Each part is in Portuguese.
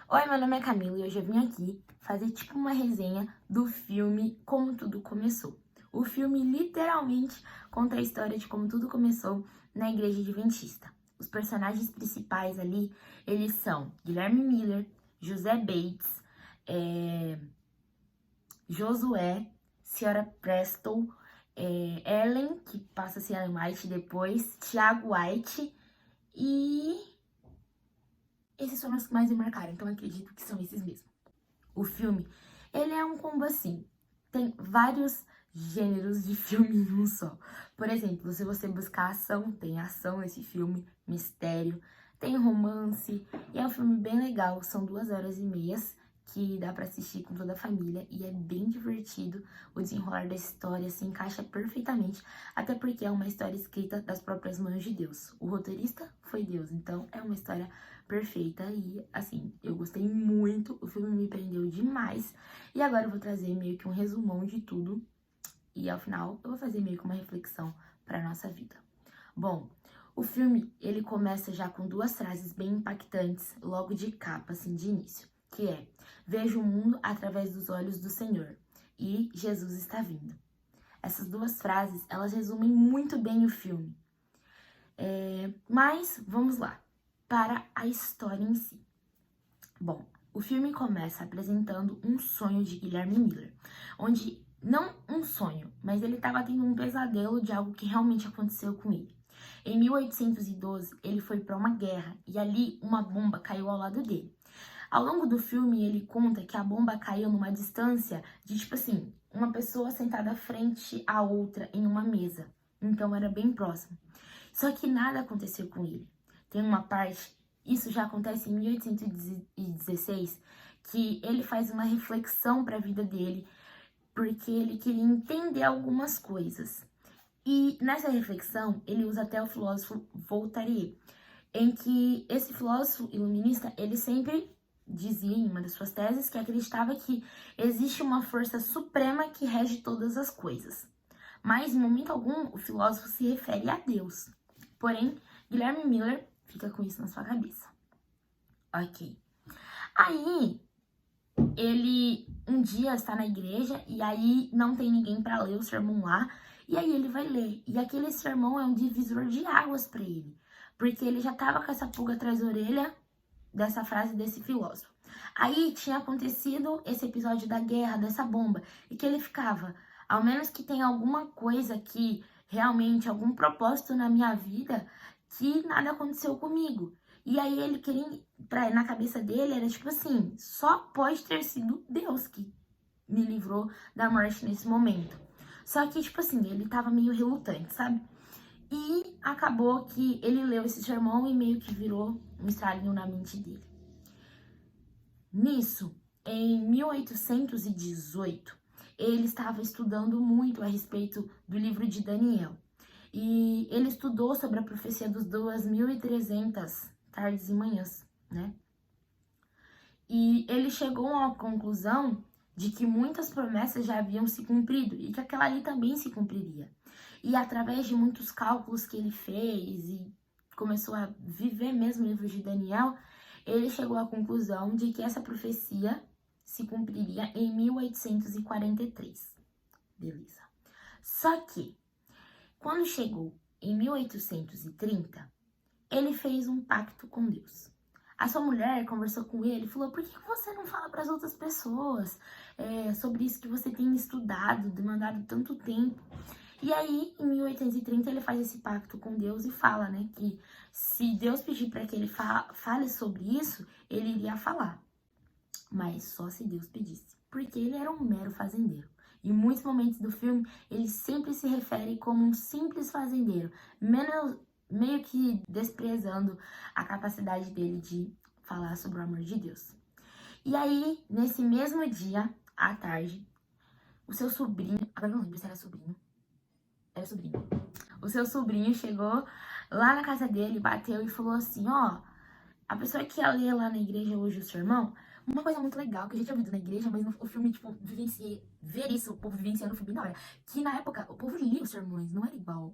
Oi, meu nome é Camila e hoje eu vim aqui fazer tipo uma resenha do filme Como Tudo Começou. O filme literalmente conta a história de como tudo começou na Igreja Adventista. Os personagens principais ali, eles são Guilherme Miller, José Bates, Josué, Ciara Preston, Ellen, que passa a ser Ellen White depois, Thiago White e... esses foram os que mais me marcaram, então eu acredito que são esses mesmo. O filme, ele é um combo assim, tem vários gêneros de filme em um só. Por exemplo, se você buscar ação, tem ação nesse filme, mistério, tem romance, e é um filme bem legal, são 2 horas e meia, que dá pra assistir com toda a família, e é bem divertido, o desenrolar da história se encaixa perfeitamente, até porque é uma história escrita das próprias mãos de Deus. O roteirista foi Deus, então é uma história perfeita e, assim, eu gostei muito, o filme me prendeu demais, e agora eu vou trazer meio que um resumão de tudo, e ao final eu vou fazer meio que uma reflexão pra nossa vida. Bom, o filme, ele começa já com 2 frases bem impactantes, logo de capa, assim, de início, que é: vejo o mundo através dos olhos do Senhor, e Jesus está vindo. Essas 2 frases, elas resumem muito bem o filme. Mas, vamos lá, para a história em si. Bom, o filme começa apresentando um sonho de Guilherme Miller, onde, não um sonho, mas ele estava tendo um pesadelo de algo que realmente aconteceu com ele. Em 1812, ele foi para uma guerra e ali uma bomba caiu ao lado dele. Ao longo do filme, ele conta que a bomba caiu numa distância de, tipo assim, uma pessoa sentada frente à outra em uma mesa. Então era bem próximo. Só que nada aconteceu com ele. Tem uma parte, isso já acontece em 1816, que ele faz uma reflexão para a vida dele, porque ele queria entender algumas coisas. E nessa reflexão, ele usa até o filósofo Voltaire, em que esse filósofo iluminista, ele sempre dizia em uma das suas teses que acreditava que existe uma força suprema que rege todas as coisas. Mas, em momento algum, o filósofo se refere a Deus. Porém, Guilherme Miller fica com isso na sua cabeça. Ok. Aí, ele um dia está na igreja e aí não tem ninguém para ler o sermão lá. E aí ele vai ler. E aquele sermão é um divisor de águas para ele. Porque ele já estava com essa pulga atrás da orelha dessa frase desse filósofo. Aí tinha acontecido esse episódio da guerra, dessa bomba. E que ele ficava, ao menos que tenha alguma coisa que realmente, algum propósito na minha vida, que nada aconteceu comigo. E aí ele queria, na cabeça dele, era tipo assim, só pode ter sido Deus que me livrou da morte nesse momento. Só que, tipo assim, ele tava meio relutante, sabe? E acabou que ele leu esse sermão e meio que virou um estralinho na mente dele. Nisso, em 1818, ele estava estudando muito a respeito do livro de Daniel. E ele estudou sobre a profecia dos 2.300 tardes e manhãs, né? E ele chegou a uma conclusão de que muitas promessas já haviam se cumprido e que aquela ali também se cumpriria. E através de muitos cálculos que ele fez e começou a viver mesmo o livro de Daniel, ele chegou à conclusão de que essa profecia se cumpriria em 1843. Beleza. Só que, quando chegou em 1830, ele fez um pacto com Deus. A sua mulher conversou com ele e falou: por que você não fala para as outras pessoas sobre isso que você tem estudado, demandado tanto tempo? E aí, em 1830, ele faz esse pacto com Deus e fala, né, que se Deus pedir para que ele fale sobre isso, ele iria falar. Mas só se Deus pedisse, porque ele era um mero fazendeiro. Em muitos momentos do filme, ele sempre se refere como um simples fazendeiro, meio que desprezando a capacidade dele de falar sobre o amor de Deus. E aí, nesse mesmo dia, à tarde, o seu sobrinho, agora não lembro se era sobrinho, o seu sobrinho chegou lá na casa dele, bateu e falou assim: ó, a pessoa que ia ler lá na igreja hoje o sermão, uma coisa muito legal que a gente ouviu na igreja, mas o filme, tipo, ver isso, o povo vivenciando o filme na hora. Que na época o povo lia os sermões, não era igual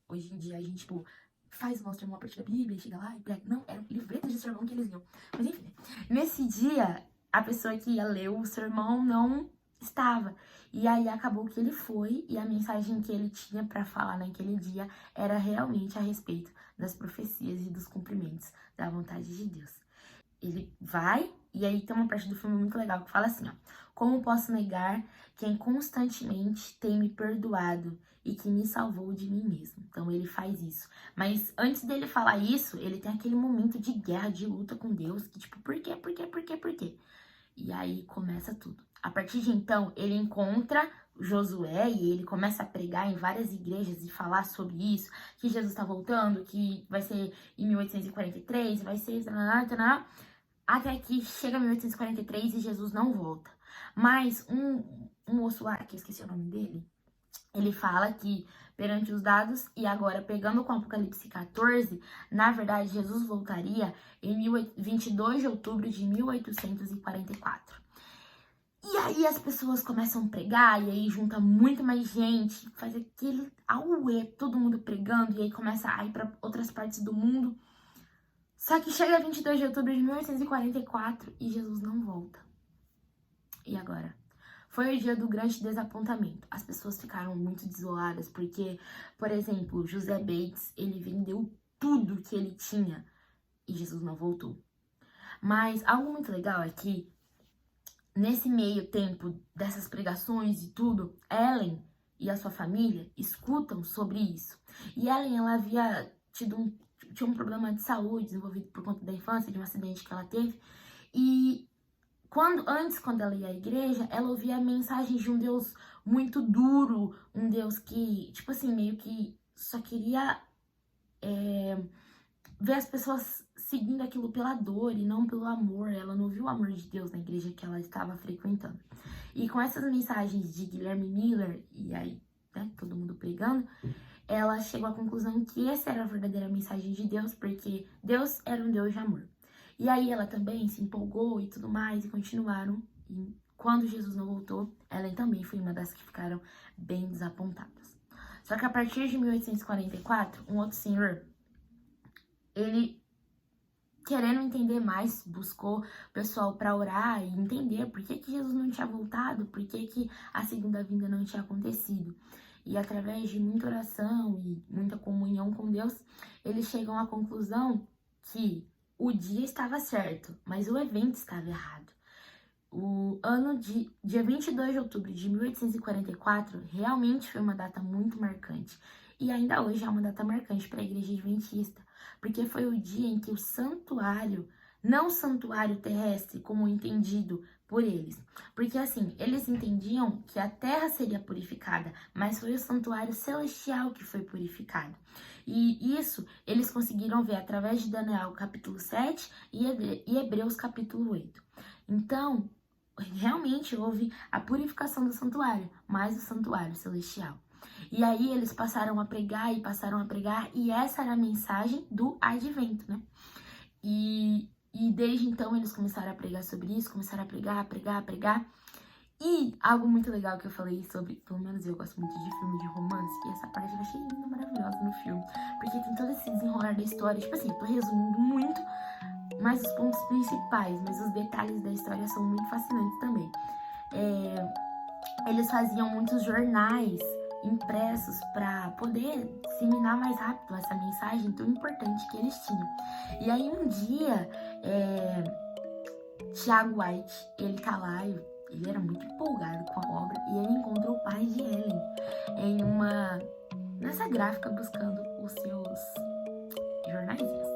hoje em dia, a gente, tipo, faz uma sermão a partir da Bíblia, chega lá e prega. Não, eram livretos de sermão que eles liam. Mas enfim, né? Nesse dia, a pessoa que ia ler o sermão não estava. E aí acabou que ele foi e a mensagem que ele tinha para falar naquele dia era realmente a respeito das profecias e dos cumprimentos da vontade de Deus. Ele vai e aí tem uma parte do filme muito legal que fala assim, ó: como posso negar quem constantemente tem me perdoado e que me salvou de mim mesmo? Então ele faz isso. Mas antes dele falar isso, ele tem aquele momento de guerra, de luta com Deus, que tipo, por quê, por quê, por quê, por quê? E aí começa tudo. A partir de então, ele encontra Josué e ele começa a pregar em várias igrejas e falar sobre isso, que Jesus está voltando, que vai ser em 1843, vai ser... Até que chega 1843 e Jesus não volta. Mas um moço lá, que eu esqueci o nome dele, ele fala que perante os dados, e agora pegando com Apocalipse 14, na verdade Jesus voltaria em 22 de outubro de 1844. E aí as pessoas começam a pregar, e aí junta muito mais gente, faz aquele auê, todo mundo pregando, e aí começa a ir para outras partes do mundo. Só que chega 22 de outubro de 1844 e Jesus não volta. E agora? Foi o dia do grande desapontamento. As pessoas ficaram muito desoladas porque, por exemplo, José Bates, ele vendeu tudo que ele tinha e Jesus não voltou. Mas algo muito legal é que, nesse meio tempo dessas pregações e tudo, Ellen e a sua família escutam sobre isso. E Ellen, ela havia tinha um problema de saúde desenvolvido por conta da infância, de um acidente que ela teve. E quando ela ia à igreja, ela ouvia a mensagem de um Deus muito duro, um Deus que, tipo assim, meio que só queria ver as pessoas seguindo aquilo pela dor e não pelo amor. Ela não viu o amor de Deus na igreja que ela estava frequentando. E com essas mensagens de Guilherme Miller, e aí, né, todo mundo pregando, ela chegou à conclusão que essa era a verdadeira mensagem de Deus, porque Deus era um Deus de amor. E aí ela também se empolgou e tudo mais, e continuaram. E quando Jesus não voltou, ela também foi uma das que ficaram bem desapontadas. Só que a partir de 1844, um outro senhor, ele, querendo entender mais, buscou o pessoal para orar e entender por que Jesus não tinha voltado, por que a segunda vinda não tinha acontecido. E através de muita oração e muita comunhão com Deus, eles chegam à conclusão que o dia estava certo, mas o evento estava errado. O ano de dia 22 de outubro de 1844 realmente foi uma data muito marcante. E ainda hoje é uma data marcante para a igreja adventista, porque foi o dia em que o santuário, não o santuário terrestre como entendido por eles, porque assim, eles entendiam que a terra seria purificada, mas foi o santuário celestial que foi purificado. E isso eles conseguiram ver através de Daniel capítulo 7 e Hebreus capítulo 8. Então, realmente houve a purificação do santuário, mas o santuário celestial. E aí eles passaram a pregar, e essa era a mensagem do advento, né? E desde então eles começaram a pregar sobre isso, começaram a pregar. E algo muito legal que eu falei sobre, pelo menos eu gosto muito de filme de romance, e essa parte eu achei linda, maravilhosa no filme, porque tem todo esse desenrolar da história, tipo assim, eu tô resumindo muito, mas os pontos principais, mas os detalhes da história são muito fascinantes também. Eles faziam muitos jornais impressos para poder disseminar mais rápido essa mensagem tão importante que eles tinham. E aí um dia, Tiago White, ele tá lá, ele era muito empolgado com a obra, e ele encontrou o pai de Ellen nessa gráfica buscando os seus jornaizinhos.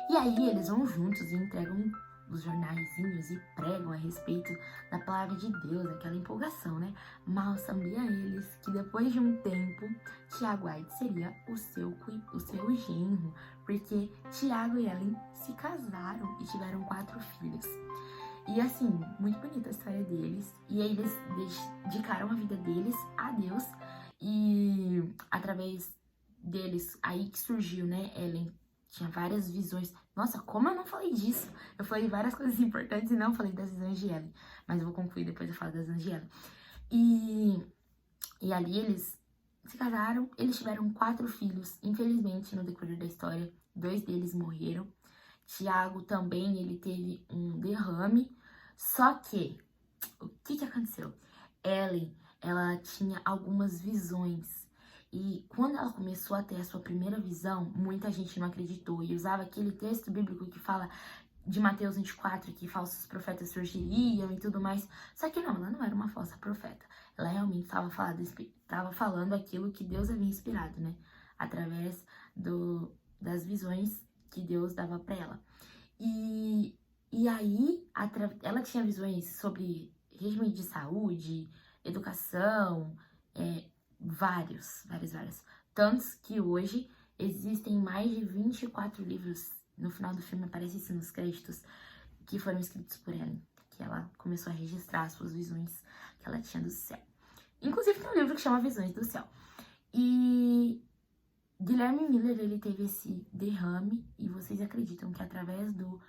E aí eles vão juntos e entregam os jornaizinhos e pregam a respeito da palavra de Deus, aquela empolgação, né? Mal sabia eles que depois de um tempo, Tiago White seria o seu genro, porque Tiago e Ellen se casaram e tiveram 4 filhos. E assim, muito bonita a história deles, e aí eles dedicaram a vida deles a Deus, e através deles, aí que surgiu, né, Ellen tinha várias visões. Nossa, como eu não falei disso? Eu falei várias coisas importantes e não falei das visões de Ellen. Mas eu vou concluir, depois eu falo das visões de Ellen. E ali eles se casaram, eles tiveram 4 filhos. Infelizmente, no decorrer da história, 2 deles morreram. Tiago também, ele teve um derrame. Só que, o que aconteceu? Ellen, ela tinha algumas visões. E quando ela começou a ter a sua primeira visão, muita gente não acreditou. E usava aquele texto bíblico que fala de Mateus 24, que falsos profetas surgiriam e tudo mais. Só que não, ela não era uma falsa profeta. Ela realmente estava falando aquilo que Deus havia inspirado, né? Através das visões que Deus dava para ela. E aí, ela tinha visões sobre regime de saúde, educação, vários. Tantos que hoje existem mais de 24 livros, no final do filme aparece isso nos créditos, que foram escritos por ela, que ela começou a registrar as suas visões que ela tinha do céu. Inclusive tem um livro que chama Visões do Céu. E Guilherme Miller, ele teve esse derrame, e vocês acreditam que através do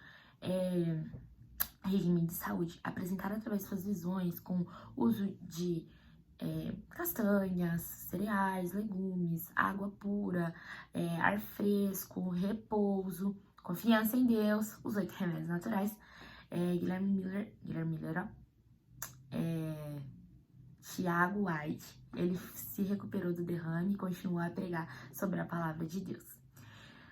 regime de saúde, apresentar através de suas visões, com uso de castanhas, cereais, legumes, água pura, ar fresco, repouso, confiança em Deus, os 8 remédios naturais. Guilherme Miller, Tiago White, ele se recuperou do derrame e continuou a pregar sobre a palavra de Deus.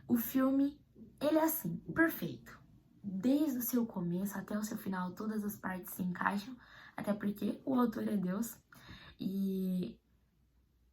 O filme, ele é assim, perfeito. Desde o seu começo até o seu final, todas as partes se encaixam, até porque o autor é Deus. E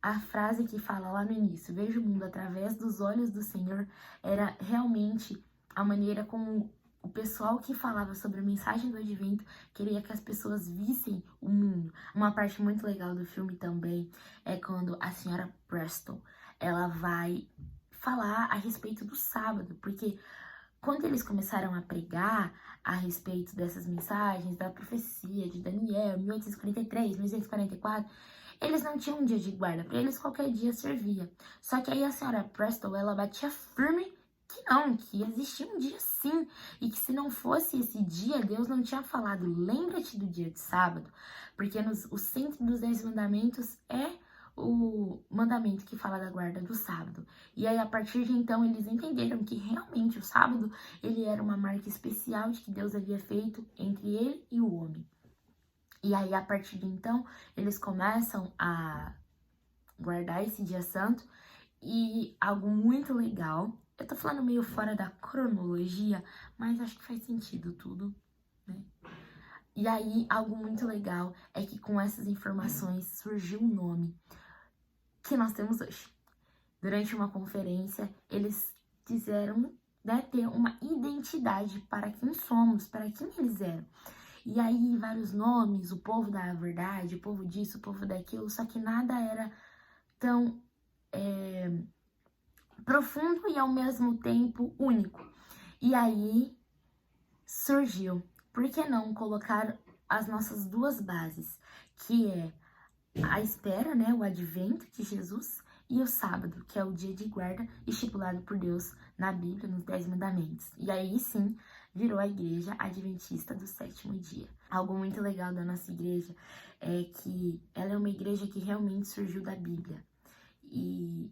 a frase que fala lá no início, veja o mundo através dos olhos do Senhor, era realmente a maneira como o pessoal que falava sobre a mensagem do advento queria que as pessoas vissem o mundo. Uma parte muito legal do filme também é quando a senhora Preston, ela vai falar a respeito do sábado, porque quando eles começaram a pregar a respeito dessas mensagens, da profecia de Daniel, 1843, 1844, eles não tinham um dia de guarda, para eles qualquer dia servia. Só que aí a senhora Preston, ela batia firme que não, que existia um dia sim, e que se não fosse esse dia, Deus não tinha falado, lembra-te do dia de sábado, porque o centro dos 10 mandamentos é o mandamento que fala da guarda do sábado. E aí, a partir de então, eles entenderam que realmente o sábado, ele era uma marca especial de que Deus havia feito entre ele e o homem. E aí, a partir de então, eles começam a guardar esse dia santo. E algo muito legal, eu tô falando meio fora da cronologia, mas acho que faz sentido tudo, né? E aí, algo muito legal é que com essas informações surgiu um nome que nós temos hoje. Durante uma conferência, eles quiseram, né, ter uma identidade para quem somos, para quem eles eram. E aí, vários nomes, o povo da verdade, o povo disso, o povo daquilo, só que nada era tão profundo e ao mesmo tempo único. E aí surgiu, por que não colocar as nossas 2 bases, que é a espera, né, o advento de Jesus, e o sábado, que é o dia de guarda estipulado por Deus na Bíblia, nos 10 mandamentos. E aí sim, virou a Igreja Adventista do 7º dia. Algo muito legal da nossa igreja é que ela é uma igreja que realmente surgiu da Bíblia. E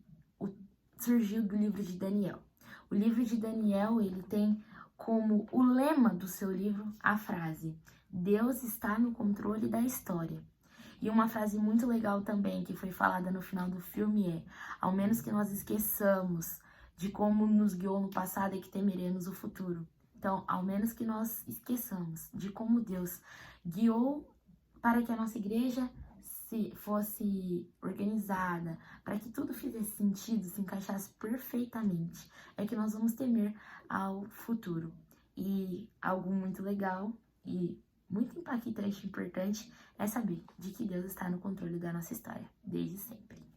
surgiu do livro de Daniel. O livro de Daniel, ele tem como o lema do seu livro a frase: Deus está no controle da história. E uma frase muito legal também, que foi falada no final do filme é: ao menos que nós esqueçamos de como nos guiou no passado e que temeremos o futuro. Então, ao menos que nós esqueçamos de como Deus guiou para que a nossa igreja fosse organizada, para que tudo fizesse sentido, se encaixasse perfeitamente, é que nós vamos temer ao futuro. E algo muito legal e muito impactante e importante é saber de que Deus está no controle da nossa história, desde sempre.